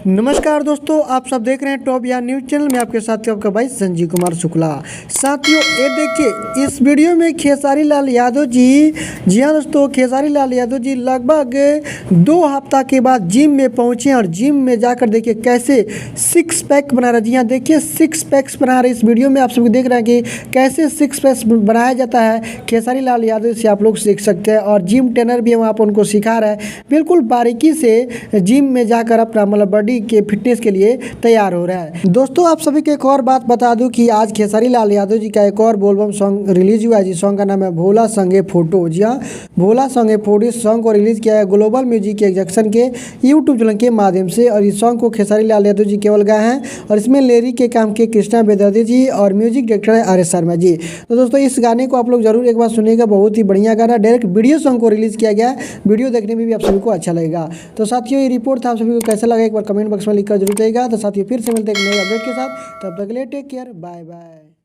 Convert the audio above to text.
नमस्कार दोस्तों, आप सब देख रहे हैं टॉप या न्यूज़ चैनल में। आपके साथ आपका भाई संजीव कुमार शुक्ला। साथियों, ये देखिए इस वीडियो में खेसारी लाल यादव जी हाँ दोस्तों, खेसारी लाल यादव जी लगभग 2 हफ्ता के बाद जिम में पहुंचे और जिम में जाकर देखिए कैसे सिक्स पैक बना रहे। जी हाँ, देखिए सिक्स पैक्स बना रहे। इस वीडियो में आप सभी देख रहे हैं कि कैसे सिक्स पैक्स बनाया जाता है। खेसारी लाल यादव से आप लोग सीख सकते हैं और जिम ट्रेनर भी वहाँ पर उनको सिखा रहा है। बिल्कुल बारीकी से जिम में जाकर अपना मतलब बॉडी के फिटनेस के लिए तैयार हो रहा है। दोस्तों, आप सभी को एक और बात बता दूं कि आज खेसारी लाल यादव जी का एक और बोलबम सॉन्ग रिलीज हुआ है। जी सॉन्ग का नाम है भोला संगे फोटो। जी हाँ, भोला संगे फोटो। इस सॉन्ग को रिलीज किया है ग्लोबल म्यूजिक के जंक्शन के यूट्यूब चैनल के माध्यम से और इस सॉन्ग को खेसारी लाल यादव जी केवल गाए हैं और इसमें लिरिक के काम किए कृष्णा बेदर्दी जी और म्यूजिक डायरेक्टर है आर एस शर्मा जी। तो दोस्तों, इस गाने को आप लोग जरूर एक बार सुनिएगा, बहुत ही बढ़िया गाना। डायरेक्ट वीडियो सॉन्ग को रिलीज किया गया है, वीडियो देखने में भी आप सभी को अच्छा लगेगा। तो साथियों, ये रिपोर्ट था, आप सभी को कैसा लगा एक बार कमेंट बॉक्स में लिखकर जरूर देगा। तो साथियों, फिर से मिलते हैं एक नए अपडेट के साथ। तब तक के लिए टेक केयर, बाय बाय।